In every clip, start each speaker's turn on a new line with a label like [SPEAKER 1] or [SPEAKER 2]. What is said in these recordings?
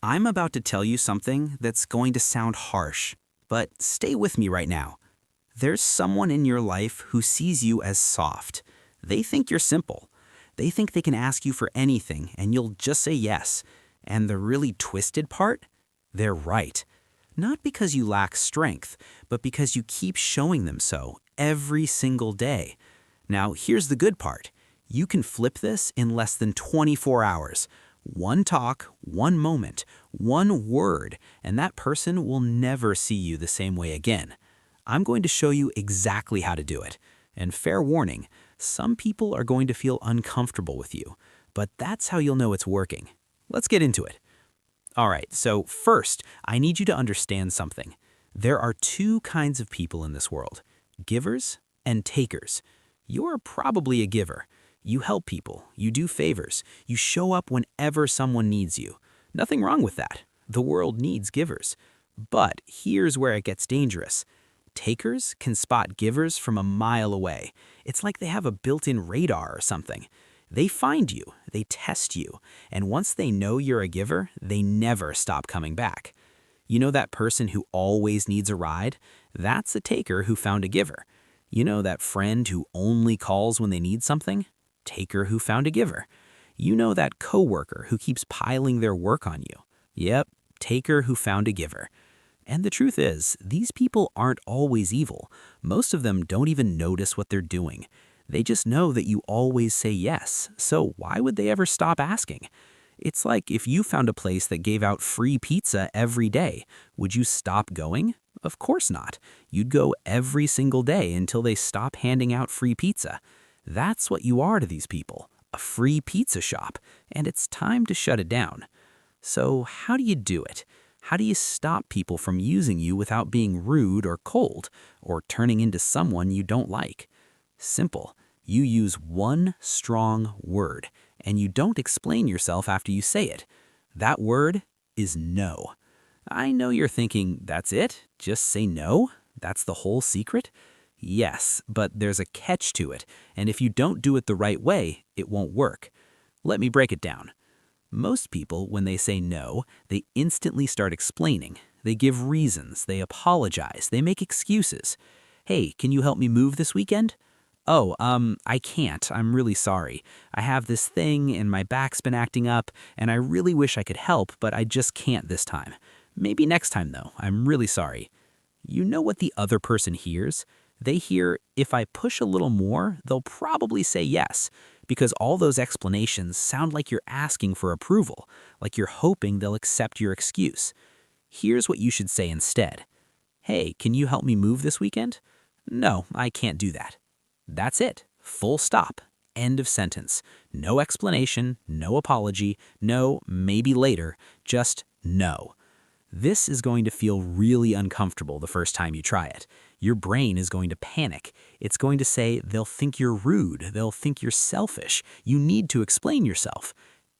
[SPEAKER 1] I'm about to tell you something that's going to sound harsh, but stay with me right now. There's someone in your life who sees you as soft. They think you're simple. They think they can ask you for anything and you'll just say yes. And the really twisted part? They're right. Not because you lack strength, but because you keep showing them so every single day. Now, here's the good part. You can flip this in less than 24 hours. One talk, one moment, one word, and that person will never see you the same way again. I'm going to show you exactly how to do it. And fair warning, some people are going to feel uncomfortable with you, but that's how you'll know it's working. Let's get into it. All right, so first, I need you to understand something. There are two kinds of people in this world, givers and takers. You're probably a giver. You help people, you do favors, you show up whenever someone needs you. Nothing wrong with that. The world needs givers. But here's where it gets dangerous. Takers can spot givers from a mile away. It's like they have a built-in radar or something. They find you, they test you, and once they know you're a giver, they never stop coming back. You know that person who always needs a ride? That's a taker who found a giver. You know that friend who only calls when they need something? Taker who found a giver. You know that coworker who keeps piling their work on you? Yep, taker who found a giver. And the truth is, these people aren't always evil. Most of them don't even notice what they're doing. They just know that you always say yes, so why would they ever stop asking? It's like if you found a place that gave out free pizza every day, would you stop going? Of course not. You'd go every single day until they stop handing out free pizza. That's what you are to these people, a free pizza shop, and it's time to shut it down. So how do you do it? How do you stop people from using you without being rude or cold, or turning into someone you don't like? Simple. You use one strong word, and you don't explain yourself after you say it. That word is no. I know you're thinking, that's it? Just say no? That's the whole secret? Yes, but there's a catch to it, and if you don't do it the right way, it won't work. Let me break it down. Most people, when they say no, they instantly start explaining. They give reasons, they apologize, they make excuses. Hey, can you help me move this weekend? Oh, I can't. I'm really sorry. I have this thing and my back's been acting up, and I really wish I could help, but I just can't this time. Maybe next time though. I'm really sorry. You know what the other person hears? They hear, if I push a little more, they'll probably say yes, because all those explanations sound like you're asking for approval, like you're hoping they'll accept your excuse. Here's what you should say instead. Hey, can you help me move this weekend? No, I can't do that. That's it. Full stop. End of sentence. No explanation, no apology, no maybe later, just no. This is going to feel really uncomfortable the first time you try it. Your brain is going to panic. It's going to say they'll think you're rude, they'll think you're selfish, you need to explain yourself.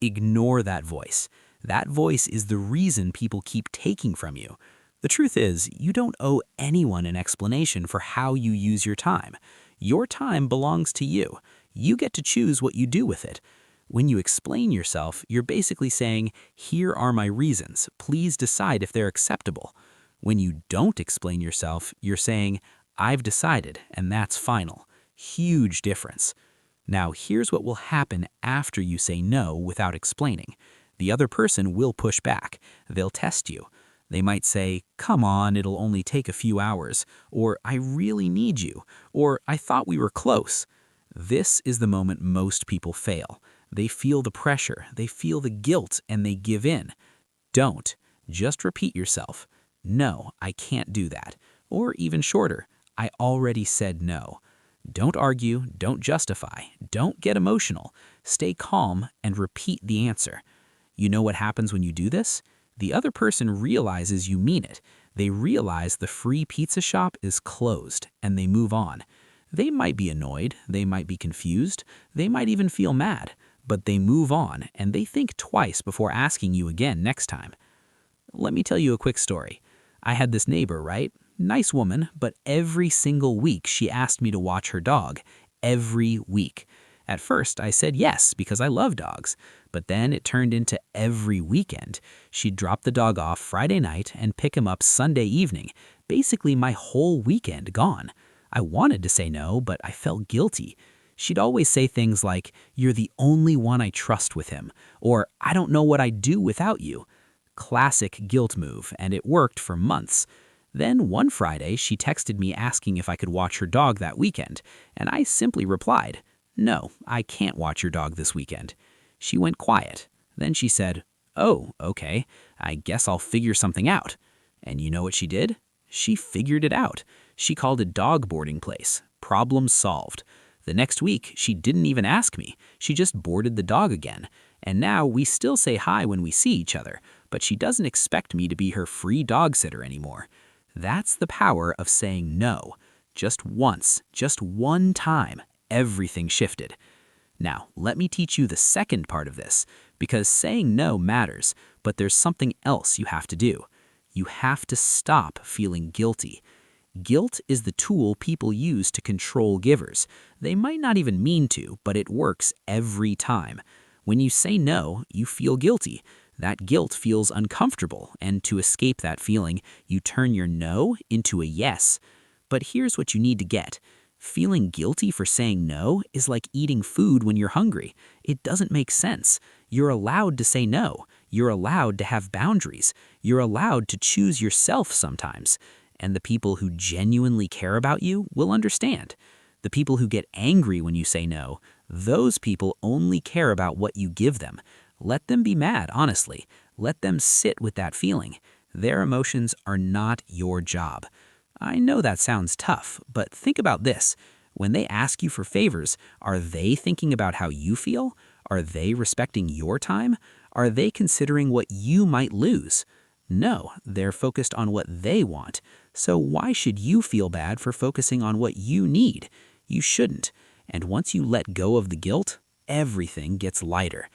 [SPEAKER 1] Ignore that voice. That voice is the reason people keep taking from you. The truth is, you don't owe anyone an explanation for how you use your time. Your time belongs to you. You get to choose what you do with it. When you explain yourself, you're basically saying, here are my reasons. Please decide if they're acceptable. When you don't explain yourself, you're saying, I've decided, and that's final. Huge difference. Now, here's what will happen after you say no without explaining. The other person will push back. They'll test you. They might say, come on, it'll only take a few hours, or I really need you, or I thought we were close. This is the moment most people fail. They feel the pressure, they feel the guilt, and they give in. Don't. Just repeat yourself. No, I can't do that. Or even shorter, I already said no. Don't argue, don't justify, don't get emotional. Stay calm and repeat the answer. You know what happens when you do this? The other person realizes you mean it. They realize the free pizza shop is closed, and they move on. They might be annoyed, they might be confused, they might even feel mad, but they move on, and they think twice before asking you again next time. Let me tell you a quick story. I had this neighbor, right? Nice woman, but every single week she asked me to watch her dog. Every week. At first, I said yes because I love dogs, but then it turned into every weekend. She'd drop the dog off Friday night and pick him up Sunday evening, basically my whole weekend gone. I wanted to say no, but I felt guilty. She'd always say things like, "You're the only one I trust with him," or "I don't know what I'd do without you." Classic guilt move, and it worked for months. Then one Friday, she texted me asking if I could watch her dog that weekend, and I simply replied, "No, I can't watch your dog this weekend." She went quiet. Then she said, "Oh, okay, I guess I'll figure something out." And you know what she did? She figured it out. She called a dog boarding place. Problem solved. The next week, she didn't even ask me. She just boarded the dog again. And now we still say hi when we see each other, but she doesn't expect me to be her free dog sitter anymore. That's the power of saying no. Just once, just one time, everything shifted. Now, let me teach you the second part of this, because saying no matters, but there's something else you have to do. You have to stop feeling guilty. Guilt is the tool people use to control givers. They might not even mean to, but it works every time. When you say no, you feel guilty. That guilt feels uncomfortable, and to escape that feeling, you turn your no into a yes. But here's what you need to get. Feeling guilty for saying no is like eating food when you're hungry. It doesn't make sense. You're allowed to say no. You're allowed to have boundaries. You're allowed to choose yourself sometimes. And the people who genuinely care about you will understand. The people who get angry when you say no, those people only care about what you give them. Let them be mad, honestly. Let them sit with that feeling. Their emotions are not your job. I know that sounds tough, but think about this. When they ask you for favors, are they thinking about how you feel? Are they respecting your time? Are they considering what you might lose? No, they're focused on what they want. So why should you feel bad for focusing on what you need? You shouldn't. And once you let go of the guilt, everything gets lighter.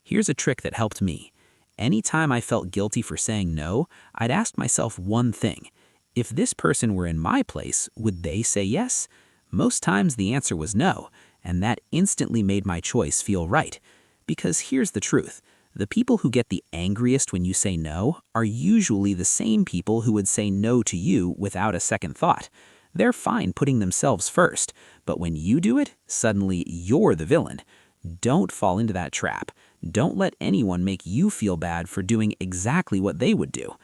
[SPEAKER 1] Here's a trick that helped me. Anytime I felt guilty for saying no, I'd ask myself one thing. If this person were in my place, would they say yes? Most times the answer was no, and that instantly made my choice feel right. Because here's the truth. The people who get the angriest when you say no are usually the same people who would say no to you without a second thought. They're fine putting themselves first, but when you do it, suddenly you're the villain. Don't fall into that trap. Don't let anyone make you feel bad for doing exactly what they would do.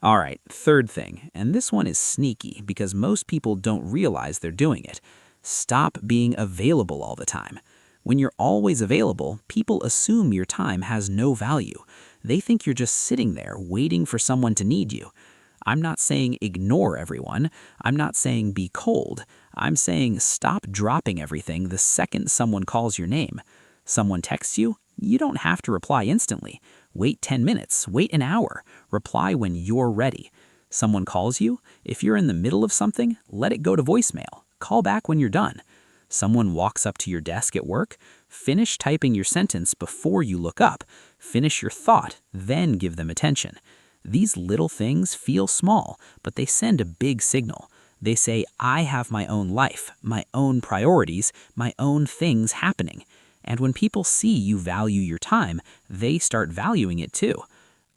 [SPEAKER 1] All right, third thing, and this one is sneaky because most people don't realize they're doing it. Stop being available all the time. When you're always available, people assume your time has no value. They think you're just sitting there waiting for someone to need you. I'm not saying ignore everyone. I'm not saying be cold. I'm saying stop dropping everything the second someone calls your name. Someone texts you, you don't have to reply instantly. Wait 10 minutes, wait an hour. Reply when you're ready. Someone calls you, if you're in the middle of something, let it go to voicemail. Call back when you're done. Someone walks up to your desk at work, finish typing your sentence before you look up. Finish your thought, then give them attention. These little things feel small, but they send a big signal. They say, I have my own life, my own priorities, my own things happening. And when people see you value your time, they start valuing it too.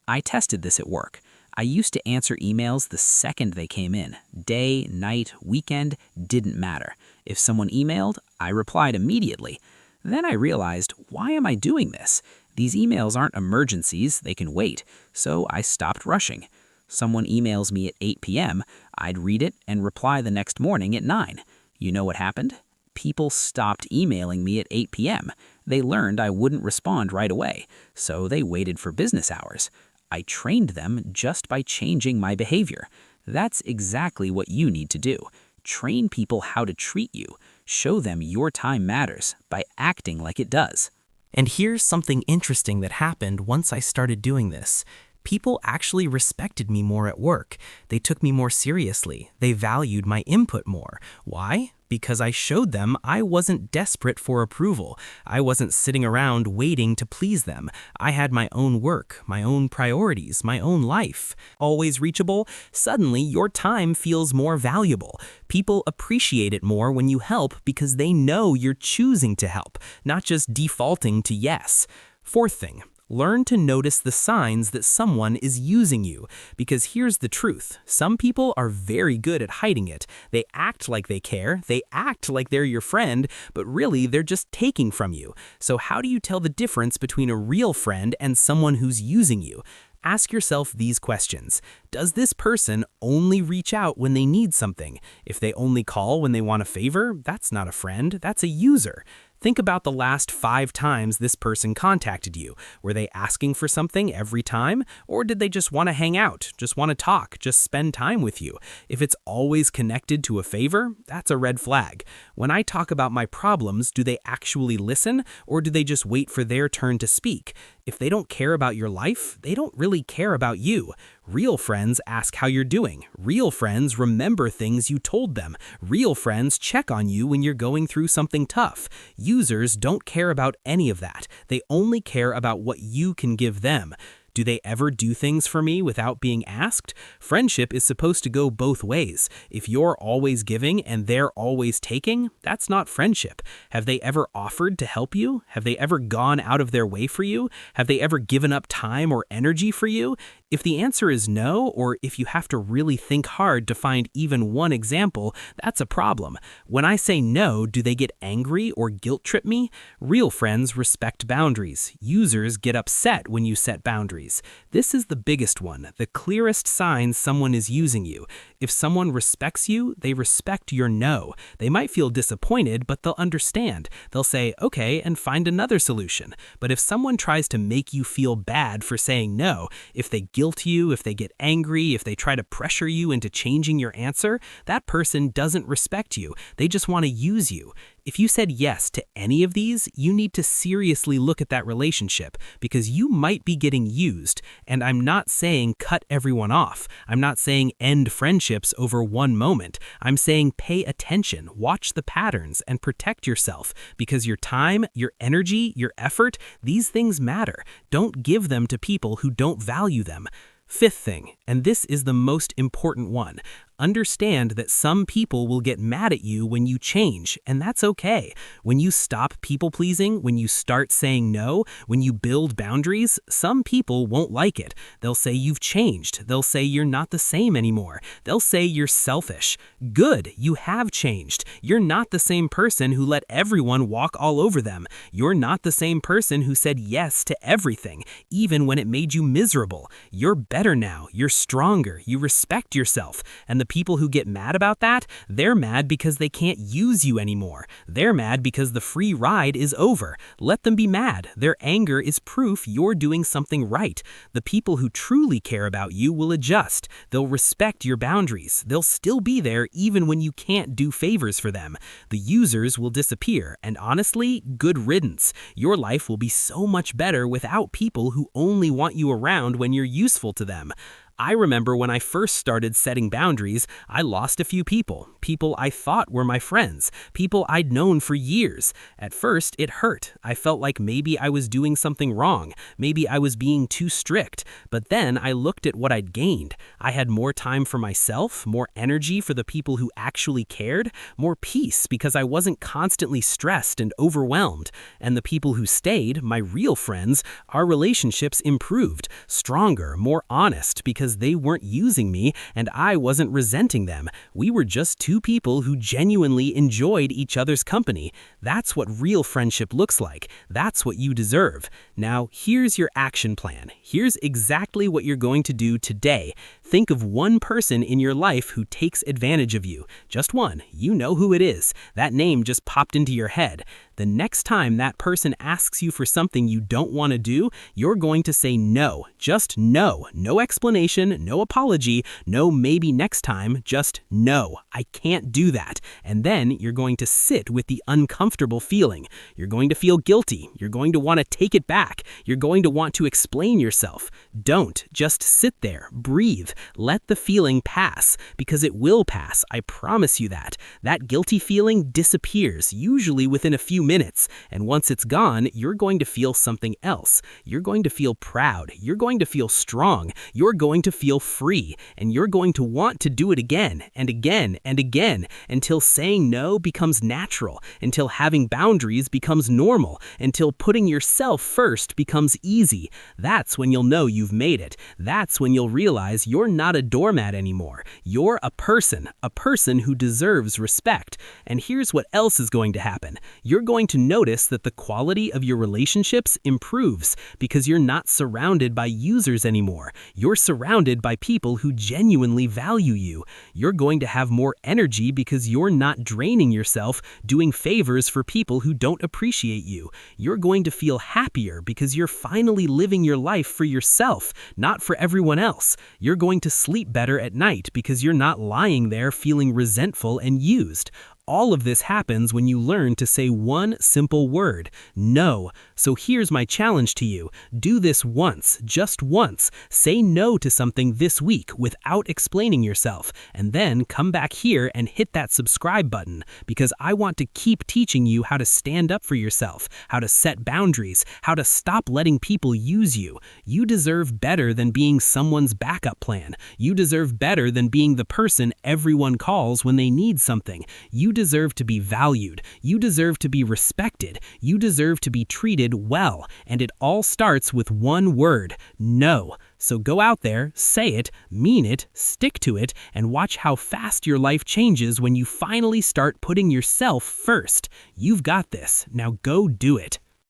[SPEAKER 1] I tested this at work. I used to answer emails the second they came in. Day, night, weekend, didn't matter. If someone emailed, I replied immediately. Then I realized, why am I doing this? These emails aren't emergencies, they can wait. So I stopped rushing. Someone emails me at 8 p.m., I'd read it and reply the next morning at 9. You know what happened? People stopped emailing me at 8 p.m. They learned I wouldn't respond right away, so they waited for business hours. I trained them just by changing my behavior. That's exactly what you need to do. Train people how to treat you. Show them your time matters by acting like it does.
[SPEAKER 2] And here's something interesting that happened once I started doing this. People actually respected me more at work. They took me more seriously. They valued my input more. Why? because I showed them I wasn't desperate for approval. I wasn't sitting around waiting to please them. I had my own work, my own priorities, my own life. Always reachable, suddenly your time feels more valuable. People appreciate it more when you help because they know you're choosing to help, not just defaulting to yes. Fourth thing, learn to notice the signs that someone is using you. Because here's the truth. Some people are very good at hiding it. They act like they care, they act like they're your friend, but really they're just taking from you. So how do you tell the difference between a real friend and someone who's using you? Ask yourself these questions. Does this person only reach out when they need something? If they only call when they want a favor, that's not a friend, that's a user. Think about the last 5 times this person contacted you. Were they asking for something every time? Or did they just want to hang out, just want to talk, just spend time with you? If it's always connected to a favor, that's a red flag. When I talk about my problems, do they actually listen, or do they just wait for their turn to speak? If they don't care about your life, they don't really care about you. Real friends ask how you're doing. Real friends remember things you told them. Real friends check on you when you're going through something tough. Users don't care about any of that. They only care about what you can give them. Do they ever do things for me without being asked? Friendship is supposed to go both ways. If you're always giving and they're always taking, that's not friendship. Have they ever offered to help you? Have they ever gone out of their way for you? Have they ever given up time or energy for you? If the answer is no, or if you have to really think hard to find even one example, that's a problem. When I say no, do they get angry or guilt trip me? Real friends respect boundaries. Users get upset when you set boundaries. This is the biggest one, the clearest sign someone is using you. If someone respects you, they respect your no. They might feel disappointed, but they'll understand. They'll say, okay, and find another solution. But if someone tries to make you feel bad for saying no, if they guilt you, if they get angry, if they try to pressure you into changing your answer, that person doesn't respect you. They just want to use you. If you said yes to any of these, you need to seriously look at that relationship because you might be getting used. And I'm not saying cut everyone off. I'm not saying end friendships over one moment. I'm saying pay attention, watch the patterns, and protect yourself because your time, your energy, your effort, these things matter. Don't give them to people who don't value them. Fifth thing, and this is the most important one, understand that some people will get mad at you when you change, and that's okay. When you stop people-pleasing, when you start saying no, when you build boundaries, some people won't like it. They'll say you've changed. They'll say you're not the same anymore. They'll say you're selfish. Good, you have changed. You're not the same person who let everyone walk all over them. You're not the same person who said yes to everything, even when it made you miserable. You're better now. You're stronger. You respect yourself. And the people who get mad about that, they're mad because they can't use you anymore. They're mad because the free ride is over. Let them be mad. Their anger is proof you're doing something right. The people who truly care about you will adjust. They'll respect your boundaries. They'll still be there even when you can't do favors for them. The users will disappear, and honestly, good riddance. Your life will be so much better without people who only want you around when you're useful to them. I remember when I first started setting boundaries, I lost a few people I thought were my friends, people I'd known for years. At first, it hurt. I felt like maybe I was doing something wrong, maybe I was being too strict. But then I looked at what I'd gained. I had more time for myself, more energy for the people who actually cared, more peace because I wasn't constantly stressed and overwhelmed. And the people who stayed, my real friends, our relationships improved, stronger, more honest because they weren't using me and I wasn't resenting them. We were just two people who genuinely enjoyed each other's company. That's what real friendship looks like. That's what you deserve. Now, here's your action plan. Here's exactly what you're going to do today. Think of one person in your life who takes advantage of you. Just one. You know who it is. That name just popped into your head. The next time that person asks you for something you don't want to do, you're going to say no. Just no. No explanation. explanation, no apology, no maybe next time, just no, I can't do that. And then you're going to sit with the uncomfortable feeling. You're going to feel guilty. You're going to want to take it back. You're going to want to explain yourself. Don't. Just sit there. Breathe. Let the feeling pass, because it will pass. I promise you that. That guilty feeling disappears, usually within a few minutes. And once it's gone, you're going to feel something else. You're going to feel proud. You're going to feel strong. You're going to feel free. And you're going to want to do it again and again and again until saying no becomes natural, until having boundaries becomes normal, until putting yourself first becomes easy. That's when you'll know you've made it. That's when you'll realize you're not a doormat anymore. You're a person who deserves respect. And here's what else is going to happen. You're going to notice that the quality of your relationships improves because you're not surrounded by users anymore. You're surrounded by people who genuinely value you. You're going to have more energy because you're not draining yourself doing favors for people who don't appreciate you. You're going to feel happier because you're finally living your life for yourself, not for everyone else. You're going to sleep better at night because you're not lying there feeling resentful and used. All of this happens when you learn to say one simple word, no. So here's my challenge to you. Do this once, just once. Say no to something this week without explaining yourself, and then come back here and hit that subscribe button, because I want to keep teaching you how to stand up for yourself, how to set boundaries, how to stop letting people use you. You deserve better than being someone's backup plan. You deserve better than being the person everyone calls when they need something. You deserve to be valued. You deserve to be respected. You deserve to be treated well. And it all starts with one word, no. So go out there, say it, mean it, stick to it, and watch how fast your life changes when you finally start putting yourself first. You've got this. Now go do it.